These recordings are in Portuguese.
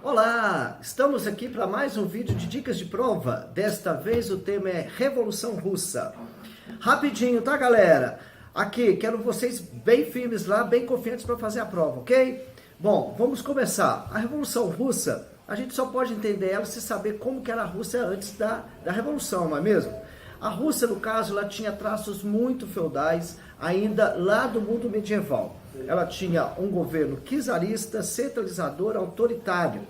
Olá, estamos aqui para mais um vídeo de dicas de prova. Desta vez o tema é Revolução Russa. Rapidinho, tá, galera? Aqui, quero vocês bem firmes lá, bem confiantes para fazer a prova, ok? Bom, vamos começar. A Revolução Russa, a gente só pode entender ela se saber como que era a Rússia antes da Revolução, não é mesmo? A Rússia, no caso, ela tinha traços muito feudais, ainda lá do mundo medieval. Ela tinha um governo czarista, centralizador, autoritário,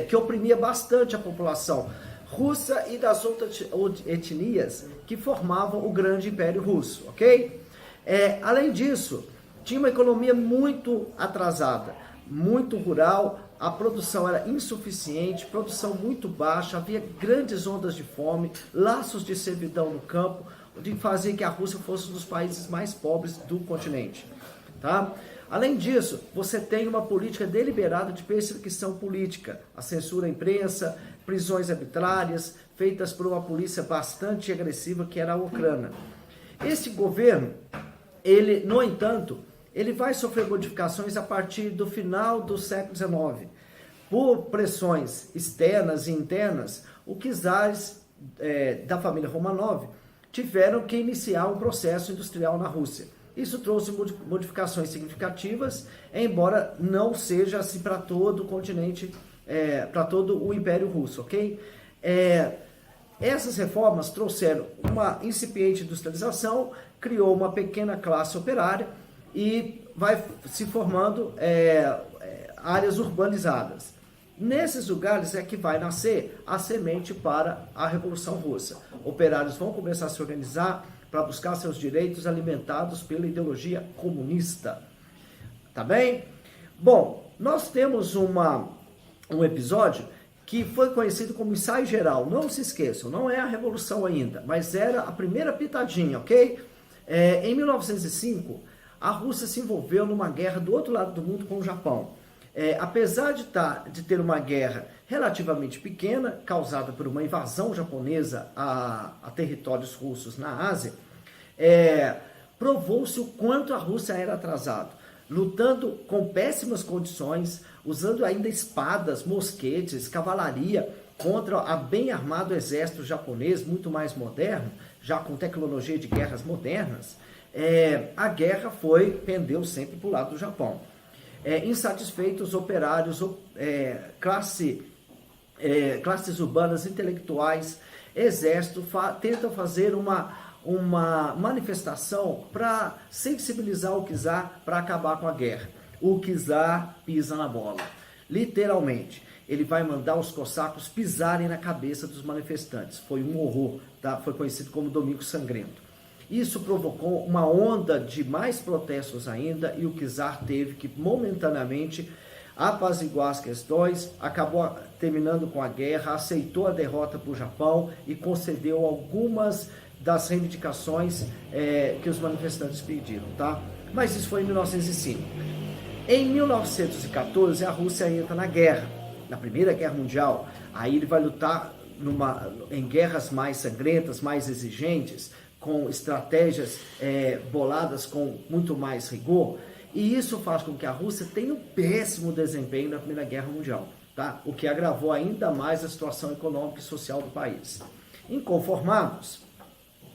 que oprimia bastante a população russa e das outras etnias que formavam o grande Império Russo, ok? Além disso, tinha uma economia muito atrasada, muito rural, a produção era insuficiente, produção muito baixa, havia grandes ondas de fome, laços de servidão no campo, de fazer que a Rússia fosse um dos países mais pobres do continente. Tá? Além disso, você tem uma política deliberada de perseguição política, a censura à imprensa, prisões arbitrárias, feitas por uma polícia bastante agressiva que era a Ucrânia. Esse governo, ele, no entanto, ele vai sofrer modificações a partir do final do século XIX. Por pressões externas e internas, os czares da família Romanov tiveram que iniciar um processo industrial na Rússia. Isso trouxe modificações significativas, embora não seja assim para todo o continente, para todo o Império Russo, ok? Essas reformas trouxeram uma incipiente industrialização, criou uma pequena classe operária e vai se formando áreas urbanizadas. Nesses lugares é que vai nascer a semente para a Revolução Russa. Operários vão começar a se organizar para buscar seus direitos alimentados pela ideologia comunista. Tá bem? Bom, nós temos um episódio que foi conhecido como ensaio geral. Não se esqueçam, não é a Revolução ainda, mas era a primeira pitadinha, ok? Em 1905, a Rússia se envolveu numa guerra do outro lado do mundo com o Japão. Apesar de ter uma guerra relativamente pequena, causada por uma invasão japonesa a territórios russos na Ásia, provou-se o quanto a Rússia era atrasada, lutando com péssimas condições, usando ainda espadas, mosquetes, cavalaria, contra a bem armado exército japonês, muito mais moderno, já com tecnologia de guerras modernas. A guerra pendeu sempre para o lado do Japão. Insatisfeitos, operários, classes urbanas, intelectuais, exército, tentam fazer uma manifestação para sensibilizar o czar para acabar com a guerra. O czar pisa na bola, literalmente. Ele vai mandar os cossacos pisarem na cabeça dos manifestantes. Foi um horror, tá? Foi conhecido como Domingo Sangrento. Isso provocou uma onda de mais protestos ainda e o czar teve que momentaneamente apaziguar as questões, acabou terminando com a guerra, aceitou a derrota para o Japão e concedeu algumas das reivindicações que os manifestantes pediram, tá? Mas isso foi em 1905. Em 1914, a Rússia entra na guerra, na Primeira Guerra Mundial. Aí ele vai lutar em guerras mais sangrentas, mais exigentes, com estratégias boladas com muito mais rigor, e isso faz com que a Rússia tenha um péssimo desempenho na Primeira Guerra Mundial, tá? O que agravou ainda mais a situação econômica e social do país. Inconformados,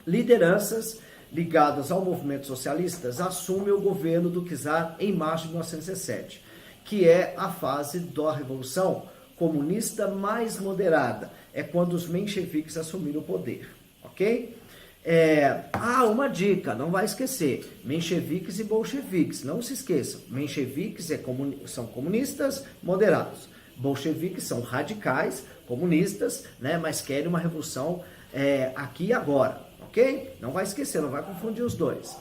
lideranças ligadas ao movimento socialista assumem o governo do czar em março de 1917, que é a fase da Revolução Comunista mais moderada, é quando os mencheviques assumiram o poder, ok? Uma dica, não vai esquecer, mencheviques e bolcheviques, não se esqueçam, mencheviques são comunistas moderados, bolcheviques são radicais, comunistas, né, mas querem uma revolução aqui e agora, ok? Não vai esquecer, não vai confundir os dois.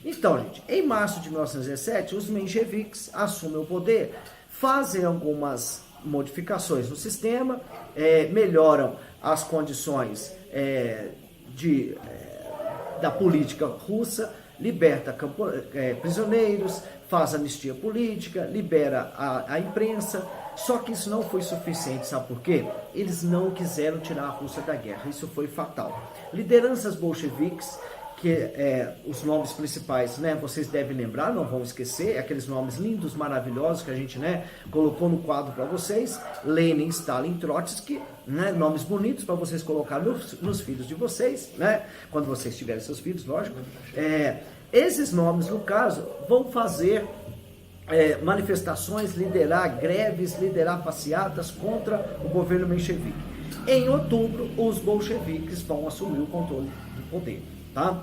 Então, gente, em março de 1917, os mencheviques assumem o poder, fazem algumas modificações no sistema, melhoram as condições da política russa, liberta prisioneiros, faz anistia política, libera a imprensa, só que isso não foi suficiente, sabe por quê? Eles não quiseram tirar a Rússia da guerra, isso foi fatal. Lideranças bolcheviques que os nomes principais, né, vocês devem lembrar, não vão esquecer, aqueles nomes lindos, maravilhosos que a gente, né, colocou no quadro para vocês, Lenin, Stalin, Trotsky, né, nomes bonitos para vocês colocar nos filhos de vocês, né, quando vocês tiverem seus filhos, lógico. Esses nomes, no caso, vão fazer manifestações, liderar greves, liderar passeatas contra o governo menchevique. Em outubro, os bolcheviques vão assumir o controle do poder. Tá?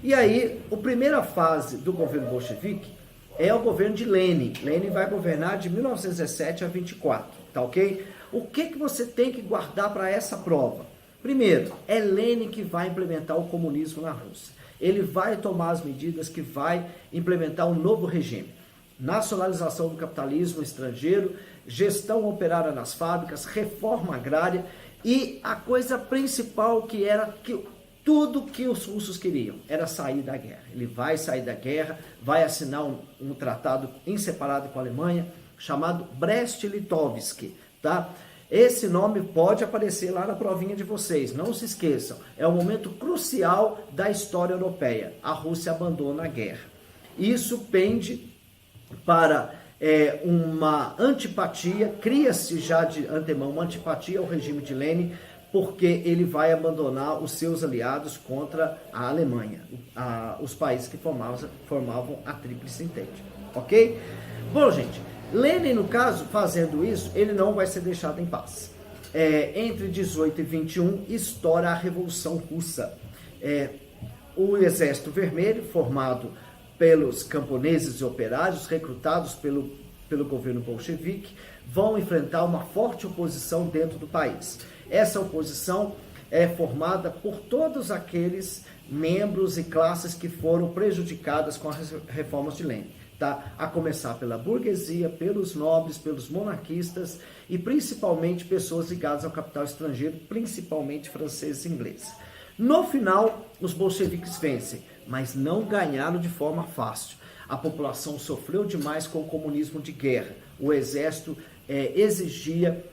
E aí, a primeira fase do governo bolchevique é o governo de Lenin. Lenin vai governar de 1917 a 24, tá ok? O que você tem que guardar para essa prova? Primeiro, é Lenin que vai implementar o comunismo na Rússia. Ele vai tomar as medidas que vai implementar um novo regime. Nacionalização do capitalismo estrangeiro, gestão operária nas fábricas, reforma agrária e a coisa principal que era que tudo que os russos queriam era sair da guerra. Ele vai sair da guerra, vai assinar um tratado em separado com a Alemanha, chamado Brest-Litovsk, tá? Esse nome pode aparecer lá na provinha de vocês, não se esqueçam. É um momento crucial da história europeia. A Rússia abandona a guerra. Isso pende para uma antipatia, cria-se já de antemão uma antipatia ao regime de Lenin, porque ele vai abandonar os seus aliados contra a Alemanha, os países que formavam a Tríplice Entente, ok? Bom, gente, Lenin, no caso, fazendo isso, ele não vai ser deixado em paz. Entre 18 e 21, estoura a Revolução Russa. O Exército Vermelho, formado pelos camponeses e operários, recrutados pelo governo bolchevique, vão enfrentar uma forte oposição dentro do país. Essa oposição é formada por todos aqueles membros e classes que foram prejudicadas com as reformas de Lenin, tá? A começar pela burguesia, pelos nobres, pelos monarquistas e principalmente pessoas ligadas ao capital estrangeiro, principalmente franceses e ingleses. No final, os bolcheviques vencem, mas não ganharam de forma fácil. A população sofreu demais com o comunismo de guerra. O exército exigia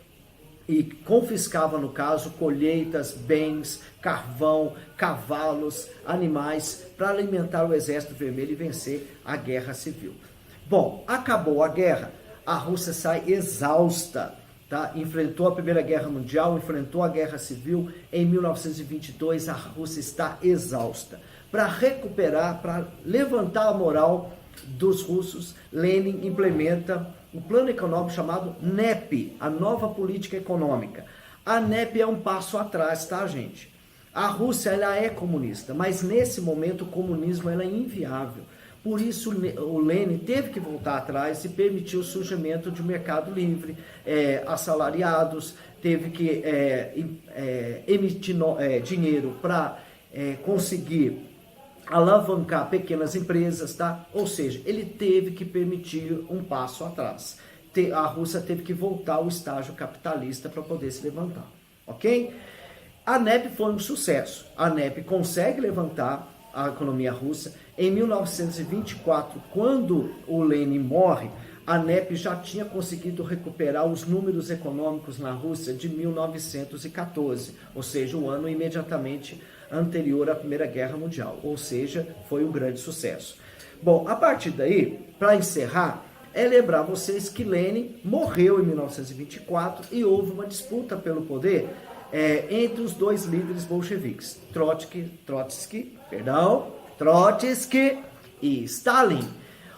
e confiscava, no caso, colheitas, bens, carvão, cavalos, animais, para alimentar o Exército Vermelho e vencer a Guerra Civil. Bom, acabou a guerra, a Rússia sai exausta, tá? Enfrentou a Primeira Guerra Mundial, enfrentou a Guerra Civil. Em 1922, a Rússia está exausta. Para recuperar, para levantar a moral dos russos, Lenin implementa um plano econômico chamado NEP, a nova política econômica. A NEP é um passo atrás, tá, gente? A Rússia, ela é comunista, mas nesse momento o comunismo ela é inviável. Por isso o Lenin teve que voltar atrás e permitir o surgimento de um mercado livre, assalariados, teve que emitir dinheiro para conseguir alavancar pequenas empresas, tá? Ou seja, ele teve que permitir um passo atrás. A Rússia teve que voltar ao estágio capitalista para poder se levantar, ok? A NEP foi um sucesso. A NEP consegue levantar a economia russa. Em 1924, quando o Lenin morre, a NEP já tinha conseguido recuperar os números econômicos na Rússia de 1914, ou seja, o ano imediatamente anterior à Primeira Guerra Mundial, ou seja, foi um grande sucesso. Bom, a partir daí, para encerrar, lembrar vocês que Lenin morreu em 1924 e houve uma disputa pelo poder entre os dois líderes bolcheviques, Trotsky e Stalin.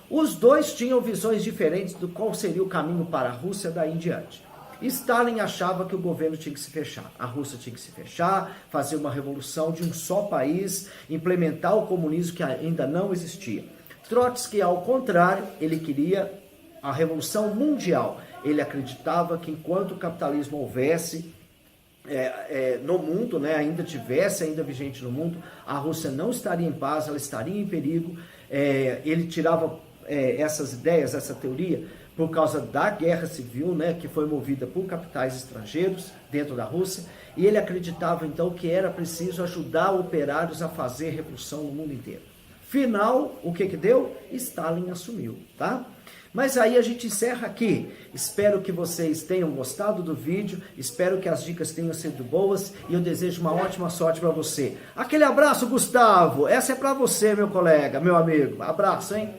Os dois tinham visões diferentes do qual seria o caminho para a Rússia daí em diante. Stalin achava que o governo tinha que se fechar, a Rússia tinha que se fechar, fazer uma revolução de um só país, implementar o comunismo que ainda não existia. Trotsky, ao contrário, ele queria a revolução mundial. Ele acreditava que enquanto o capitalismo houvesse no mundo, né, ainda vigente no mundo, a Rússia não estaria em paz, ela estaria em perigo. Ele tirava essas ideias, essa teoria, por causa da guerra civil, né, que foi movida por capitais estrangeiros dentro da Rússia, e ele acreditava então que era preciso ajudar operários a fazer revolução no mundo inteiro. Final, o que que deu? Stalin assumiu, tá? Mas aí a gente encerra aqui. Espero que vocês tenham gostado do vídeo, espero que as dicas tenham sido boas e eu desejo uma ótima sorte para você. Aquele abraço, Gustavo. Essa é para você, meu colega, meu amigo. Abraço, hein?